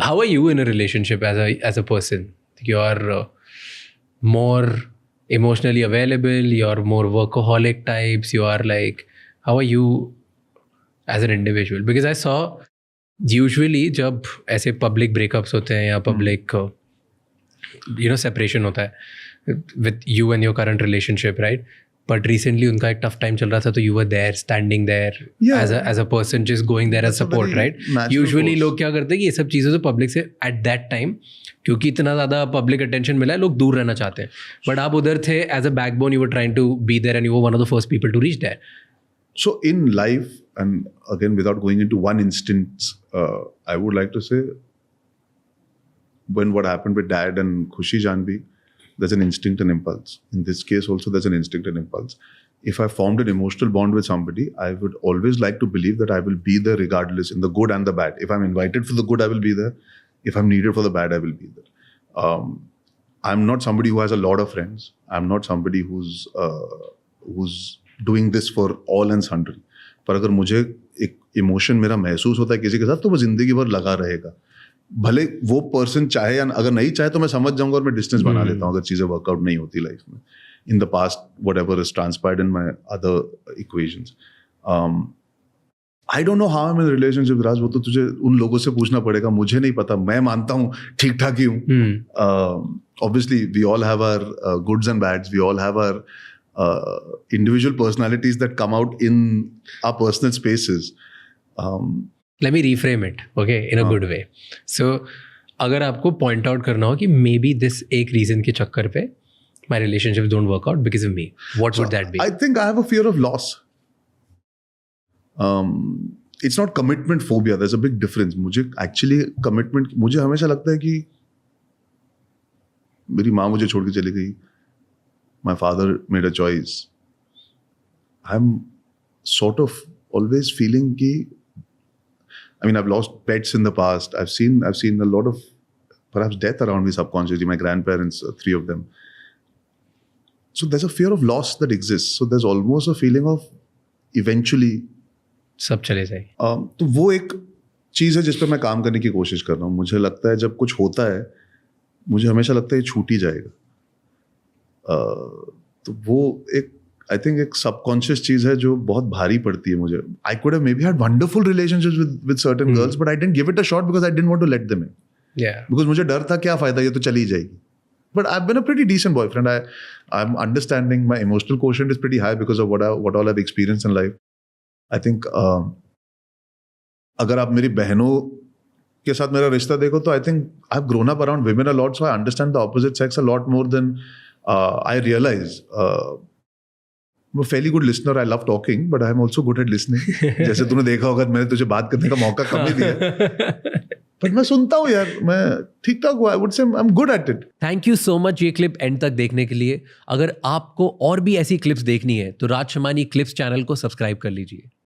how are you in a relationship as a person? You're more emotionally available, you're more workaholic types, you are like, how are you as an individual? Because I saw usually जब ऐसे public breakups होते हैं या public separation होता है with you and your current relationship, right? But recently उनका एक tough time चल रहा था, तो you were there, standing there as a person, just going there as support, right? Usually लोग क्या करते हैं कि ये सब चीज़ें तो public से at that time, क्योंकि इतना ज़्यादा public attention मिला है, लोग दूर रहना चाहते हैं. But आप उधर थे as a backbone, you were trying to be there and you were one of the first people to reach there. So in life, and again without going into one instance, I would like to say, when what happened with Dad and Khushi Janvi, there's an instinct and impulse. In this case also, there's an instinct and impulse. If I formed an emotional bond with somebody, I would always like to believe that I will be there regardless, in the good and the bad. If I'm invited for the good, I will be there. If I'm needed for the bad, I will be there. I'm not somebody who has a lot of friends. I'm not somebody who's doing this for all and sundry. पर अगर मुझे एक emotion मेरा महसूस होता है किसी के साथ, तो वो जिंदगी भर लगा रहेगा. भले वो पर्सन चाहे या अगर नहीं चाहे तो मैं समझ जाऊंगा और मैं डिस्टेंस बना लेता हूँ अगर चीज़ें वर्कआउट नहीं होती लाइफ में. In the past whatever is transpired in my other equations. I don't know how I am in relationship Raj. वो तो तुझे उन लोगों से पूछना पड़ेगा, मुझे नहीं पता. मैं मानता हूँ ठीक ठाक ही हूँ. Obviously we all have our goods and bads. We all have our individual personalities that come out in our personal spaces. Let me reframe it, okay, in a good way. So, अगर आपको point out करना हो कि maybe this एक reason के चक्कर पे my relationships don't work out because of me, what would that be? I think I have a fear of loss. It's not commitment phobia. There's a big difference. मुझे actually commitment, मुझे हमेशा लगता है कि मेरी माँ मुझे छोड़ के चली गई. My father made a choice. I'm sort of always feeling कि, I mean, I've lost pets in the past. I've seen a lot of perhaps death around me subconsciously. My grandparents, 3 of them. So there's a fear of loss that exists. So there's almost a feeling of eventually सब चले जाए. तो वो एक चीज़ है जिस पर मैं काम करने की कोशिश कर रहा हूँ. मुझे लगता है जब कुछ होता है, मुझे हमेशा लगता है ये छूट ही जाएगा. तो वो एक आई थिंक एक सबकॉन्शियस चीज है जो बहुत भारी पड़ती है मुझे. I could have maybe had wonderful relationships with certain girls, but I didn't give it a shot because I didn't want to let them in. Because मुझे डर था क्या फायदा, ये तो चली जाएगी. But I have been a pretty decent boyfriend. I am understanding. My emotional quotient is pretty high because of what all I have experienced in life. I think अगर आप मेरी बहनों के साथ मेरा रिश्ता देखो तो I think I have grown up around women a lot, so I understand the opposite sex a lot more than I realize. I'm a fairly good listener. I love talking, but I'm also good at listening. जैसे तूने देखा होगा, मैंने तुझे बात करने का मौका कम ही दिया. पर मैं सुनता हूँ यार, मैं ठीक ठाक हुआ. I would say I'm good at it. Thank you so much ये क्लिप एंड तक देखने के लिए. अगर आपको और भी ऐसी क्लिप्स देखनी है तो राज शमानी क्लिप्स चैनल को सब्सक्राइब कर लीजिए.